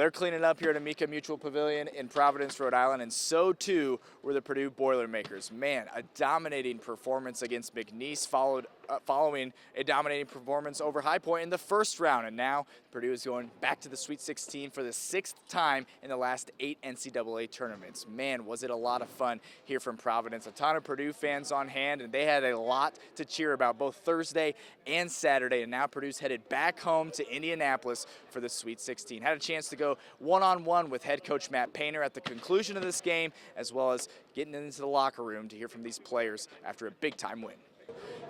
Well, they're cleaning up here at Amica Mutual Pavilion in Providence, Rhode Island, and so too were the Purdue Boilermakers. Man, a dominating performance against McNeese following a dominating performance over High Point in the first round. And now Purdue is going back to the Sweet 16 for the 6th time in the last 8 NCAA tournaments. Man, was it a lot of fun here from Providence. A ton of Purdue fans on hand, and they had a lot to cheer about both Thursday and Saturday. And now Purdue's headed back home to Indianapolis for the Sweet 16. Had a chance to go one-on-one with head coach Matt Painter at the conclusion of this game, as well as getting into the locker room to hear from these players after a big-time win.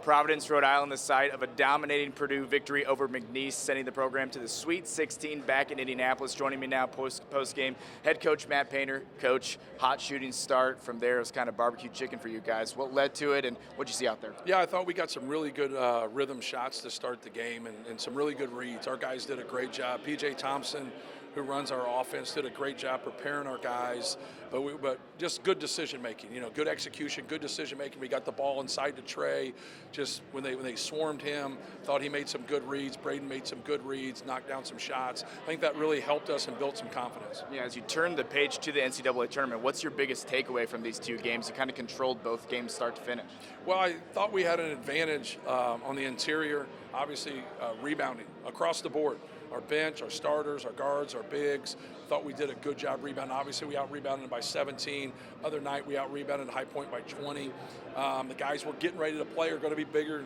Providence, Rhode Island, the site of a dominating Purdue victory over McNeese, sending the program to the Sweet 16 back in Indianapolis. Joining me now post-game, head coach Matt Painter. Coach, hot shooting start. From there, it was kind of barbecue chicken for you guys. What led to it, and what did you see out there? Yeah, I thought we got some really good rhythm shots to start the game and some really good reads. Our guys did a great job. P.J. Thompson, who runs our offense, did a great job preparing our guys, but just good decision making, good execution, good decision making. We got the ball inside to Trey. Just when they swarmed him, thought he made some good reads. Braden made some good reads, knocked down some shots. I think that really helped us and built some confidence. Yeah, as you turn the page to the NCAA tournament, what's your biggest takeaway from these two games? You kind of controlled both games start to finish. Well, I thought we had an advantage on the interior, obviously rebounding across the board. Our bench, our starters, our guards, our bigs, thought we did a good job rebounding. Obviously, we out-rebounded by 17. Other night, we out-rebounded High Point by 20. The guys we're getting ready to play are going to be bigger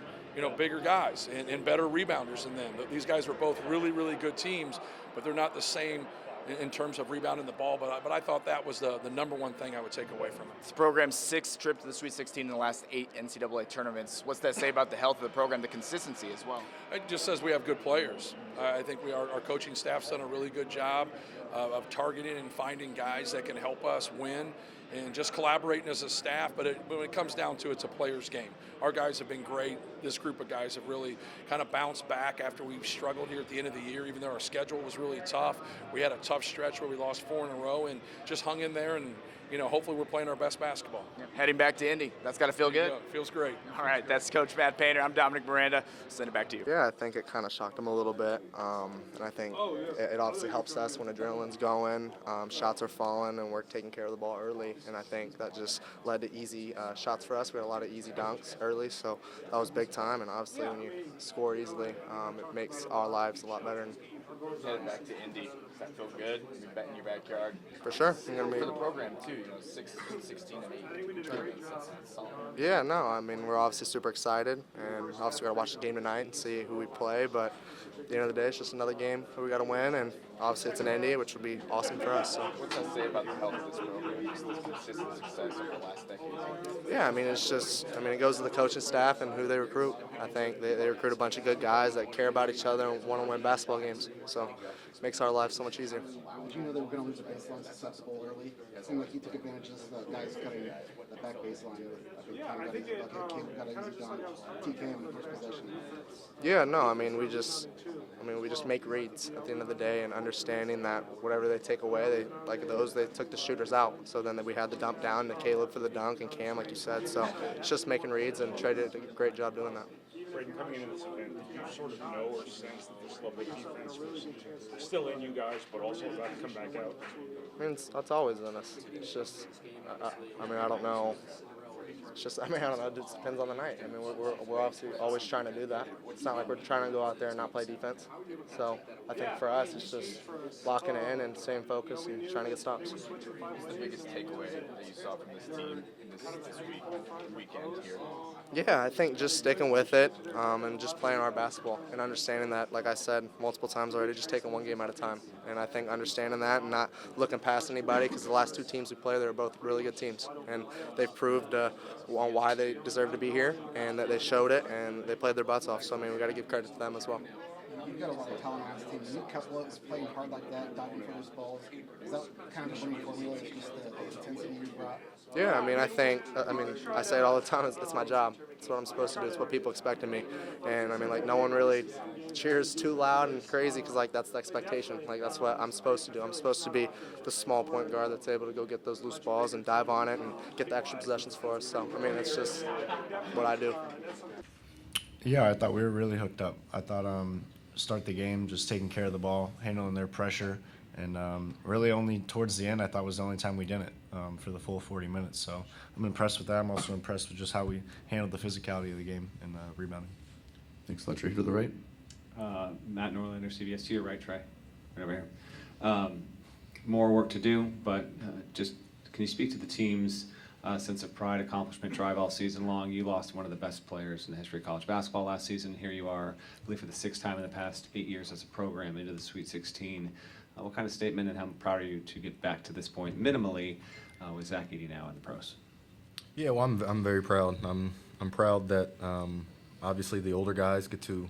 guys and better rebounders than them. These guys were both really, really good teams, but they're not the same in terms of rebounding the ball, but I thought that was the number one thing I would take away from it. It's the program's 6th trip to the Sweet 16 in the last 8 NCAA tournaments. What's that say about the health of the program, the consistency as well? It just says we have good players. I think our coaching staff's done a really good job of targeting and finding guys that can help us win and just collaborating as a staff, but when it comes down to it, it's a player's game. Our guys have been great. This group of guys have really kind of bounced back after we've struggled here at the end of the year, even though our schedule was really tough. We had a tough stretch where we lost 4 in a row and just hung in there, and hopefully we're playing our best basketball. Yeah. Heading back to Indy, that's got to feel good. Yeah, it feels great. All right, that's Coach Matt Painter. I'm Dominic Miranda. Send it back to you. Yeah, I think it kind of shocked him a little bit, and I think it obviously helps us when adrenaline's going, shots are falling, and we're taking care of the ball early, and I think that just led to easy shots for us. We had a lot of easy dunks early, so that was big time, and obviously when you score easily, it makes our lives a lot better. Heading back to Indy, does that feel good? You're back in your backyard. For sure. For the program too, 16 and 8 tournaments, that's solid. Yeah, no, I mean, we're obviously super excited, and obviously we got to watch the game tonight and see who we play, but at the end of the day, it's just another game that we got to win, and obviously it's an Indy, which would be awesome for us. So. What's that say about the health of this program, just this consistent success over the last decade? Yeah, I mean, it goes to the coaching staff and who they recruit. I think they recruit a bunch of good guys that care about each other and want to win basketball games. So it makes our life so much easier. Did you know they were going to lose the baseline successful early? It seemed like he took advantage of the guys cutting the back baseline. I think Tom got an easy dunk, TK in the first possession. Yeah, no, I mean, we just make reads at the end of the day and understanding that whatever they take away, they took the shooters out. So then we had the dump down to Caleb for the dunk and Cam, like you said. So it's just making reads, and Trey did a great job doing that. Braden, coming into this event, did you sort of know or sense that this level of defense was still in you guys, but also about to come back out? I mean, that's always in us. It's just, I don't know. It's just, I don't know. It just depends on the night. I mean, we're obviously always trying to do that. It's not like we're trying to go out there and not play defense. So I think for us, it's just locking it in and staying focused and trying to get stops. What's the biggest takeaway that you saw from this team in this weekend here? Yeah, I think just sticking with it and just playing our basketball and understanding that, like I said multiple times already, just taking one game at a time. And I think understanding that and not looking past anybody, because the last 2 teams we play, they were both really good teams. And they've proved on why they deserve to be here, and that they showed it, and they played their butts off. So, I mean, we got to give credit to them as well. You've got a lot of talent on this team. You kept looks, playing hard like that, diving for those balls. Is that kind of the winning formula, just the intensity you brought? Yeah, I say it all the time, it's my job. It's what I'm supposed to do. It's what people expect of me. And, no one really cheers too loud and crazy because, that's the expectation. That's what I'm supposed to do. I'm supposed to be the small point guard that's able to go get those loose balls and dive on it and get the extra possessions for us. So, it's just what I do. Yeah, I thought we were really hooked up. I thought start the game just taking care of the ball, handling their pressure, And really only towards the end I thought was the only time we didn't for the full 40 minutes. So I'm impressed with that. I'm also impressed with just how we handled the physicality of the game and rebounding. Thanks, Fletcher. To the right. Matt Norlander, CBS. To your right, Trey. Right over here. More work to do, but just can you speak to the team's sense of pride, accomplishment, drive all season long? You lost one of the best players in the history of college basketball last season. Here you are, I believe for the 6th time in the past 8 years as a program into the Sweet 16. What kind of statement and how proud are you to get back to this point minimally with Zach Edey now in the pros? Yeah, well, I'm very proud. I'm proud that obviously the older guys get to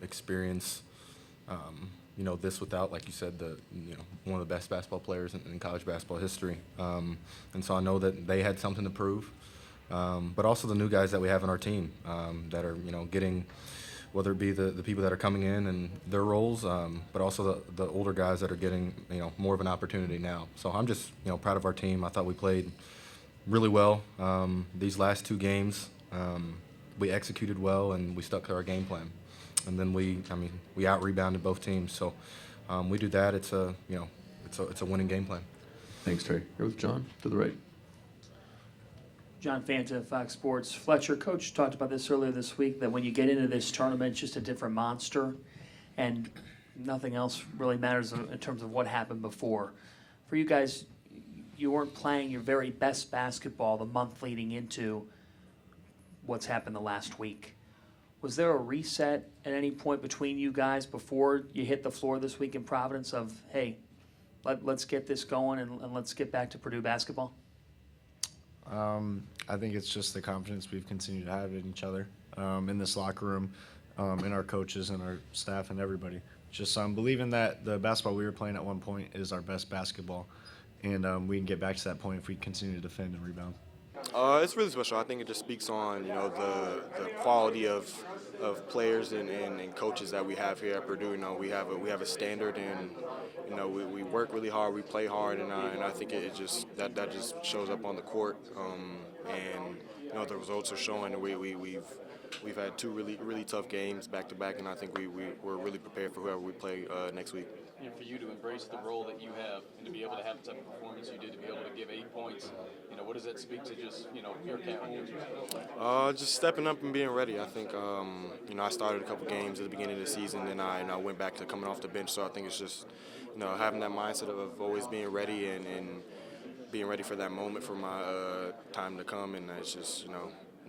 experience this without, like you said, one of the best basketball players in college basketball history. And so I know that they had something to prove. But also the new guys that we have in our team that are getting, whether it be the people that are coming in and their roles, but also the older guys that are getting more of an opportunity now. So I'm just proud of our team. I thought we played really well these last 2 games. We executed well and we stuck to our game plan. And then we out rebounded both teams. So we do that. It's a winning game plan. Thanks, Trey. Here with John to the right. John Fanta, Fox Sports. Fletcher, Coach talked about this earlier this week, that when you get into this tournament, it's just a different monster, and nothing else really matters in terms of what happened before. For you guys, you weren't playing your very best basketball the month leading into what's happened the last week. Was there a reset at any point between you guys before you hit the floor this week in Providence of, hey, let's get this going and let's get back to Purdue basketball? I think it's just the confidence we've continued to have in each other, in this locker room, in our coaches and our staff and everybody. Just believing that the basketball we were playing at one point is our best basketball, and we can get back to that point if we continue to defend and rebound. It's really special. I think it just speaks on the quality of players and coaches that we have here at Purdue. We have a standard, and we work really hard, we play hard, and I think it just that just shows up on the court. And the results are showing that we've had 2 really tough games back to back, and I think we're really prepared for whoever we play next week. And for you to embrace the role that you have and to be able to have the type of performance you did, to be able to give 8 points, what does that speak to just, your character? Just stepping up and being ready. I think, I started a couple games at the beginning of the season, and I went back to coming off the bench. So I think it's just, having that mindset of always being ready and being ready for that moment for my time to come. And it's just,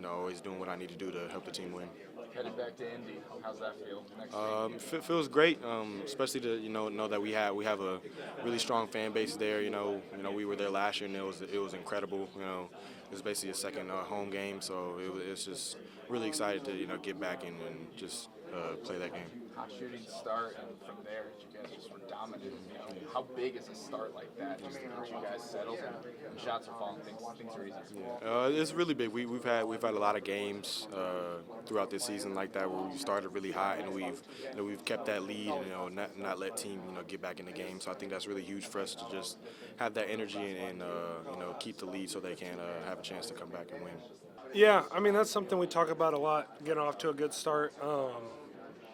always doing what I need to do to help the team win. Headed back to Indy, how's that feel? Feels great, especially to know that we have a really strong fan base there. We were there last year and it was incredible. It was basically a second home game, so it's just really excited to get back and just play that game. Hot shooting start, and from there you guys just were dominant. How big is a start like that? Just to get you guys settled and shots are falling, things are easy. Yeah, it's really big. We've had a lot of games throughout this season like that where we started really hot and we've kept that lead and not let team get back in the game. So I think that's really huge for us to just have that energy and keep the lead so they can have a chance to come back and win. Yeah, that's something we talk about a lot, getting off to a good start.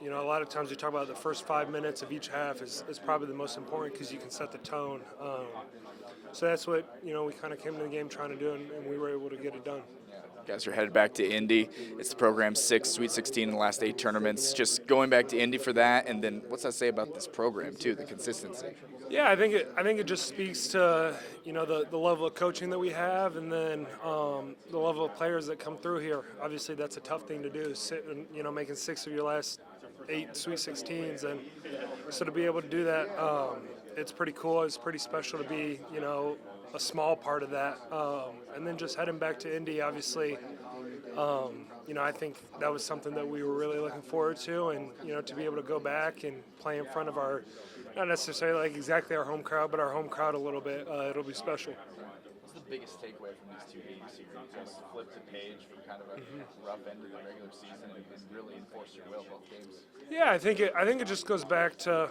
A lot of times we talk about the first 5 minutes of each half is probably the most important because you can set the tone. So that's what, we kind of came to the game trying to do, and we were able to get it done. You guys are headed back to Indy. It's the program's 6th Sweet 16 in the last 8 tournaments. Just going back to Indy for that, and then what's that say about this program too, the consistency? Yeah, I think it just speaks to the level of coaching that we have, and then the level of players that come through here. Obviously, that's a tough thing to do. Sit and making 6 of your last 8 Sweet 16s, and so to be able to do that, it's pretty cool. It's pretty special to be a small part of that, and then just heading back to Indy, obviously. I think that was something that we were really looking forward to, and to be able to go back and play in front of our, not necessarily like exactly our home crowd, but our home crowd a little bit. It'll be special. What's the biggest takeaway from these 2 games here? You guys flipped the page from kind of a rough end of the regular season and really enforced your will both games. Yeah, I think it just goes back to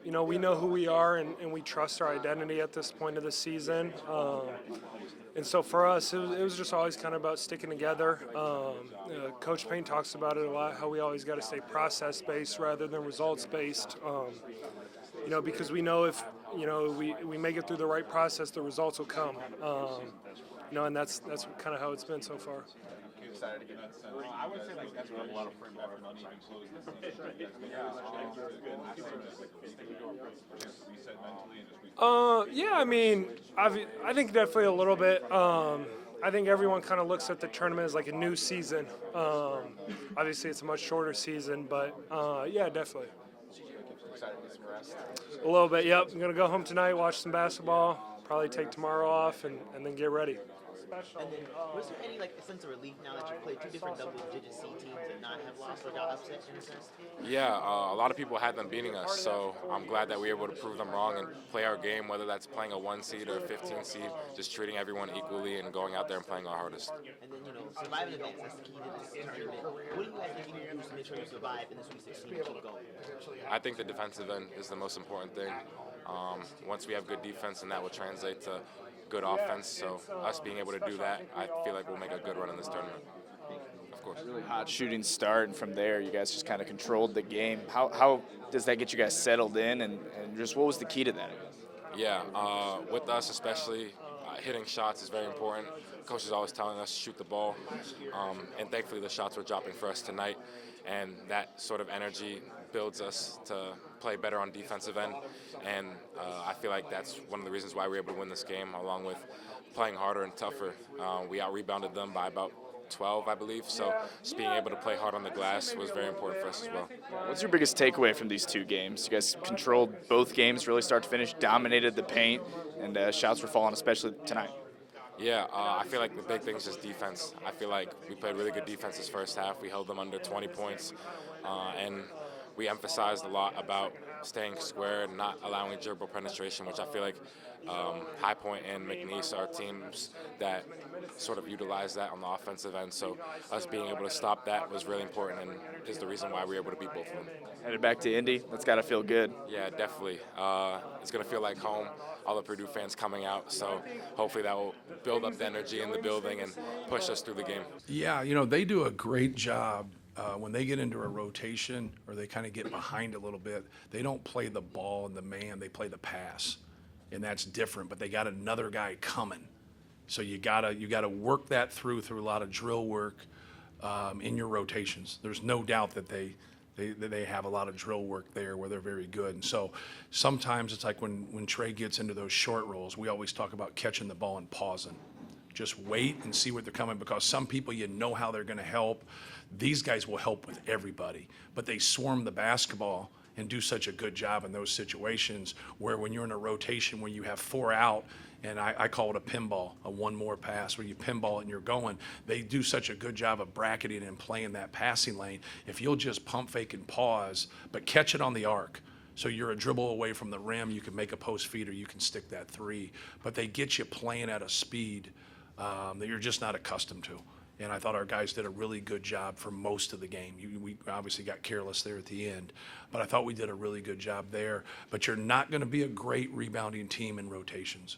we know who we are and we trust our identity at this point of the season. And so for us, it was just always kind of about sticking together. Coach Payne talks about it a lot, how we always got to stay process-based rather than results-based. because we know if, we make it through the right process, the results will come. And that's kind of how it's been so far. Yeah, I mean, I think definitely a little bit. I think everyone kind of looks at the tournament as like a new season. Obviously, it's a much shorter season, but yeah, definitely. A little bit, yep. I'm going to go home tonight, watch some basketball, probably take tomorrow off, and then get ready. And then, was there any sense of relief now that you played two different double-digit C teams and not have lost or got upset in a sense? Yeah, a lot of people had them beating us, so I'm glad that we were able to prove them wrong and play our game, whether that's playing a 1 seed or a 15 seed, just treating everyone equally and going out there and playing our hardest. And then, surviving advance, that's the key to this tournament. What do you guys think you need to do to make sure you survive in the Sweet 16 and keep going? I think the defensive end is the most important thing. Once we have good defense, and that will translate to good offense, so us being able to do that, I feel like we'll make a good run in this tournament. Of course. Really hot shooting start, and from there you guys just kind of controlled the game. How does that get you guys settled in, and just what was the key to that? Yeah, with us especially, hitting shots is very important. Coach is always telling us to shoot the ball, and thankfully the shots were dropping for us tonight, and that sort of energy builds us to play better on defensive end, and I feel like that's one of the reasons why we were able to win this game, along with playing harder and tougher. We out-rebounded them by about 12, I believe, so just being able to play hard on the glass was very important for us as well. What's your biggest takeaway from these two games? You guys controlled both games, really start to finish, dominated the paint, and shots were falling, especially tonight. Yeah, I feel like the big thing is just defense. I feel like we played really good defense this first half. We held them under 20 points, and we emphasized a lot about staying square and not allowing dribble penetration, which I feel like High Point and McNeese are teams that sort of utilize that on the offensive end. So us being able to stop that was really important, and is the reason why we were able to beat both of them. Headed back to Indy, that's got to feel good. Yeah, definitely. It's going to feel like home. All the Purdue fans coming out, so hopefully that will build up the energy in the building and push us through the game. Yeah, they do a great job when they get into a rotation or they kind of get behind a little bit. They don't play the ball and the man, they play the pass, and that's different. But they got another guy coming, so you gotta work that through a lot of drill work in your rotations. There's no doubt that they have a lot of drill work there where they're very good. And so sometimes it's like when Trey gets into those short rolls, we always talk about catching the ball and pausing. Just wait and see what they're coming, because some people how they're going to help. These guys will help with everybody, but they swarm the basketball and do such a good job in those situations where when you're in a rotation where you have 4 out, and I call it a pinball, a one more pass where you pinball it and you're going. They do such a good job of bracketing and playing that passing lane. If you'll just pump fake and pause, but catch it on the arc. So you're a dribble away from the rim, you can make a post feed or you can stick that 3. But they get you playing at a speed that you're just not accustomed to. And I thought our guys did a really good job for most of the game. We obviously got careless there at the end, but I thought we did a really good job there. But you're not going to be a great rebounding team in rotations.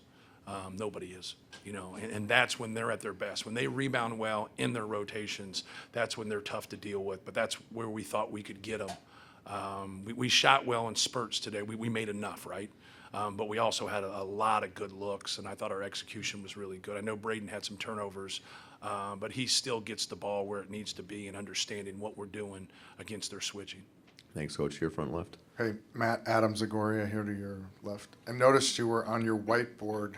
Nobody is, and that's when they're at their best. When they rebound well in their rotations, that's when they're tough to deal with. But that's where we thought we could get them. We shot well in spurts today. We made enough, right? But we also had a lot of good looks, and I thought our execution was really good. I know Braden had some turnovers, but he still gets the ball where it needs to be and understanding what we're doing against their switching. Thanks, Coach. Your front left. Hey, Matt, Adam Zagoria here to your left. I noticed you were on your whiteboard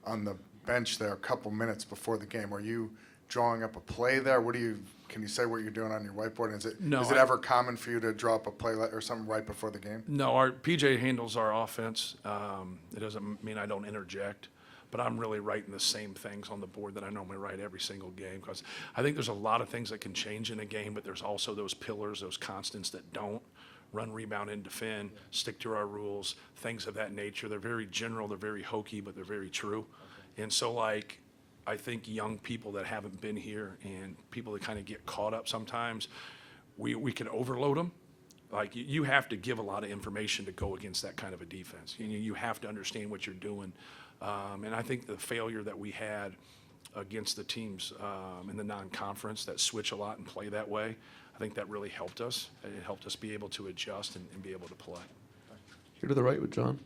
on the bench there a couple minutes before the game. Are you drawing up a play there? Can you say what you're doing on your whiteboard? Is it ever common for you to draw up a play or something right before the game? No, our PJ handles our offense. It doesn't mean I don't interject, but I'm really writing the same things on the board that I normally write every single game, because I think there's a lot of things that can change in a game, but there's also those pillars, those constants that don't. Run, rebound, and defend, stick to our rules, things of that nature. They're very general, they're very hokey, but they're very true. And so, I think young people that haven't been here and people that kind of get caught up sometimes, we can overload them. You have to give a lot of information to go against that kind of a defense. You have to understand what you're doing. And I think the failure that we had against the teams in the non-conference that switch a lot and play that way, I think that really helped us. It helped us be able to adjust and be able to play. Here to the right with John.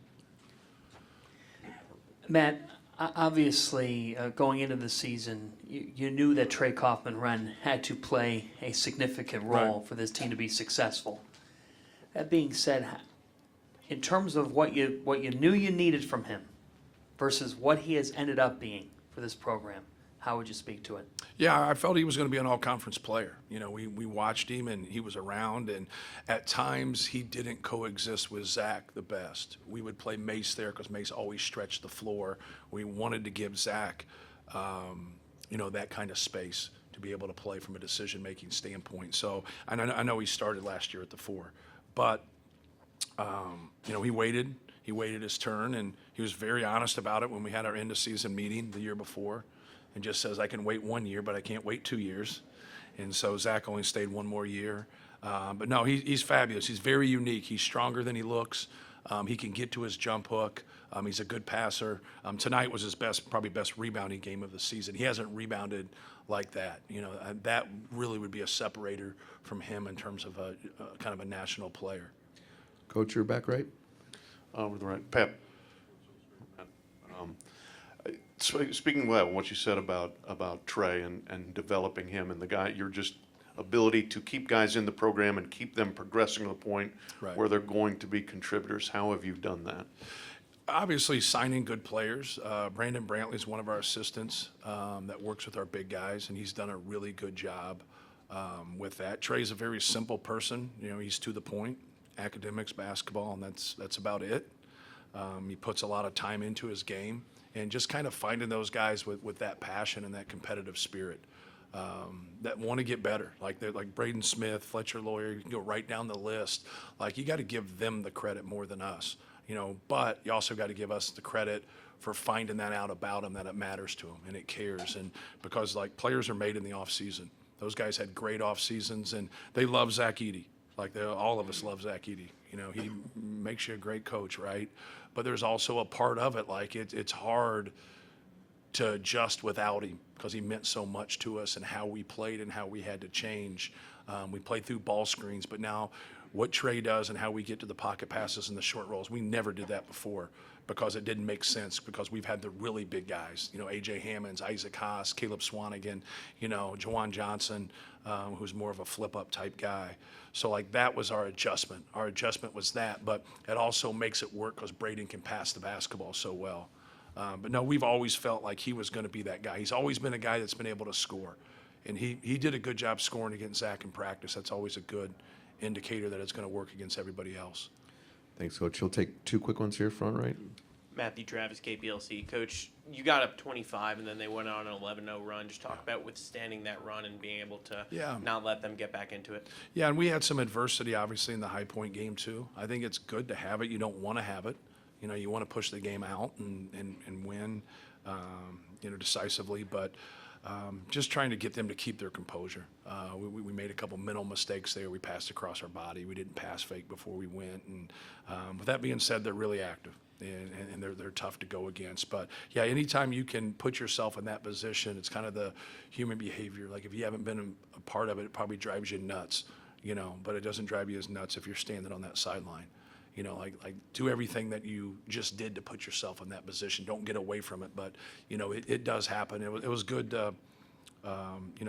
Matt, obviously, going into the season, you knew that Trey Kaufman-Renn had to play a significant role for this team to be successful. That being said, in terms of what you knew you needed from him versus what he has ended up being for this program, how would you speak to it? Yeah, I felt he was going to be an all-conference player. You know, we watched him, and he was around, and at times he didn't coexist with Zach the best. We would play Mace there because Mace always stretched the floor. We wanted to give Zach, that kind of space to be able to play from a decision-making standpoint. So I know he started last year at the 4, but he waited. He waited his turn, and he was very honest about it when we had our end-of-season meeting the year before. And just says, I can wait 1 year, but I can't wait 2 years. And so Zach only stayed 1 more year. But no, he's fabulous. He's very unique. He's stronger than he looks. He can get to his jump hook. He's a good passer. Tonight was his probably best rebounding game of the season. He hasn't rebounded like that. That really would be a separator from him in terms of a kind of a national player. Coach, you're back right? Over the right. Pep. Speaking of what you said about Trey and developing him and the guy, your just ability to keep guys in the program and keep them progressing to the point where they're going to be contributors, how have you done that? Obviously, signing good players. Brandon Brantley is one of our assistants that works with our big guys, and he's done a really good job with that. Trey's a very simple person. He's to the point, academics, basketball, and that's about it. He puts a lot of time into his game. And just kind of finding those guys with that passion and that competitive spirit that want to get better. Like Braden Smith, Fletcher Lawyer, you can go right down the list. Like, you got to give them the credit more than us, but you also got to give us the credit for finding that out about them, that it matters to them and it cares. And because players are made in the off season. Those guys had great off seasons, and they love Zach Edey. All of us love Zach Edey. He makes you a great coach, right? But there's also a part of it, it's hard to adjust without him because he meant so much to us and how we played and how we had to change. We played through ball screens, but now what Trey does and how we get to the pocket passes and the short rolls, we never did that before because it didn't make sense because we've had the really big guys, A.J. Hammonds, Isaac Haas, Caleb Swanigan, Jawan Johnson, who's more of a flip-up type guy. So that was our adjustment. Our adjustment was that, but it also makes it work because Braden can pass the basketball so well. But no, we've always felt like he was going to be that guy. He's always been a guy that's been able to score. And he did a good job scoring against Zach in practice. That's always a good indicator that it's going to work against everybody else. Thanks, Coach. You'll take 2 quick ones here, front right. Matthew Travis, KPLC. Coach, you got up 25, and then they went on an 11-0 run. Just talk about withstanding that run and being able to not let them get back into it. Yeah, and we had some adversity, obviously, in the High Point game, too. I think it's good to have it. You don't want to have it. You want to push the game out and win, decisively. But just trying to get them to keep their composure. We made a couple mental mistakes there. We passed across our body. We didn't pass fake before we went. And with that being said, they're really active. And they're tough to go against. But, yeah, anytime you can put yourself in that position, it's kind of the human behavior. Like, if you haven't been a part of it, it probably drives you nuts, but it doesn't drive you as nuts if you're standing on that sideline. Do everything that you just did to put yourself in that position. Don't get away from it. But, it does happen. It was good to,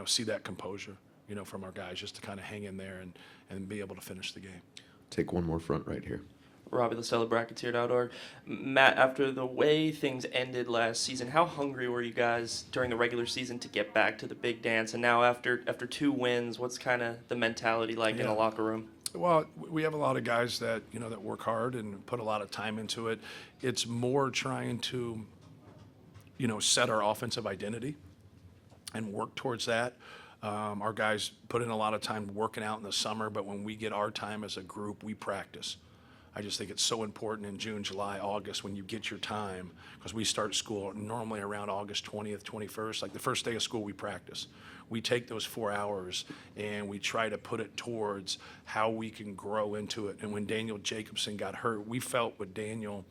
see that composure, from our guys just to kind of hang in there and be able to finish the game. Take one more front right here. Robbie Lasella, brackets.org. Matt, after the way things ended last season, how hungry were you guys during the regular season to get back to the big dance? And now after 2 wins, what's kind of the mentality like in the locker room? Well, we have a lot of guys that, that work hard and put a lot of time into it. It's more trying to, set our offensive identity and work towards that. Our guys put in a lot of time working out in the summer, but when we get our time as a group, we practice. I just think it's so important in June, July, August when you get your time, because we start school normally around August 20th, 21st. Like the first day of school, we practice. We take those 4 hours and we try to put it towards how we can grow into it. And when Daniel Jacobson got hurt, we felt with Daniel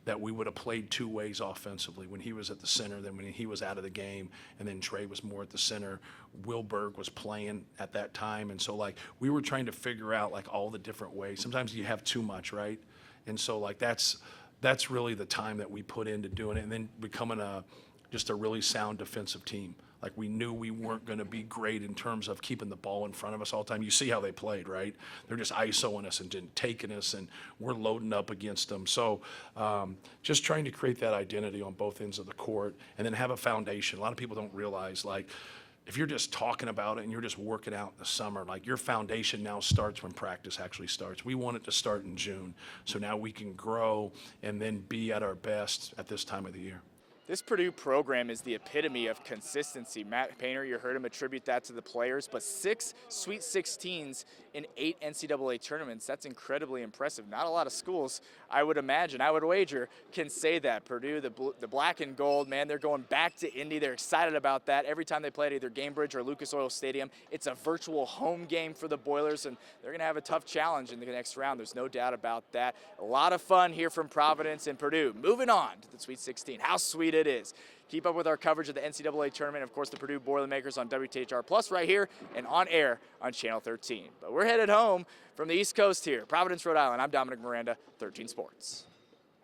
that we would have played 2 ways offensively, when he was at the center, then when he was out of the game, and then Trey was more at the center. Wilberg was playing at that time, and so we were trying to figure out all the different ways. Sometimes you have too much, right? And so like that's really the time that we put into doing it, and then becoming just a really sound defensive team. Like we knew we weren't going to be great in terms of keeping the ball in front of us all the time. You see how they played, right? They're just ISOing us and taking us, and we're loading up against them. So just trying to create that identity on both ends of the court, and then have a foundation. A lot of people don't realize, like, if you're just talking about it and you're just working out in the summer, like your foundation now starts when practice actually starts. We want it to start in June, so now we can grow and then be at our best at this time of the year. This Purdue program is the epitome of consistency. Matt Painter, you heard him attribute that to the players, but 6 Sweet 16s in 8 NCAA tournaments. That's incredibly impressive. Not a lot of schools, I would imagine, I would wager, can say that. Purdue, the black and gold, man, they're going back to Indy. They're excited about that. Every time they play at either Gamebridge or Lucas Oil Stadium, it's a virtual home game for the Boilers, and they're going to have a tough challenge in the next round. There's no doubt about that. A lot of fun here from Providence and Purdue. Moving on to the Sweet 16. How sweet it is. Keep up with our coverage of the NCAA Tournament, of course, the Purdue Boilermakers on WTHR Plus right here and on air on Channel 13. But we're headed home from the East Coast here, Providence, Rhode Island. I'm Dominic Miranda, 13 Sports.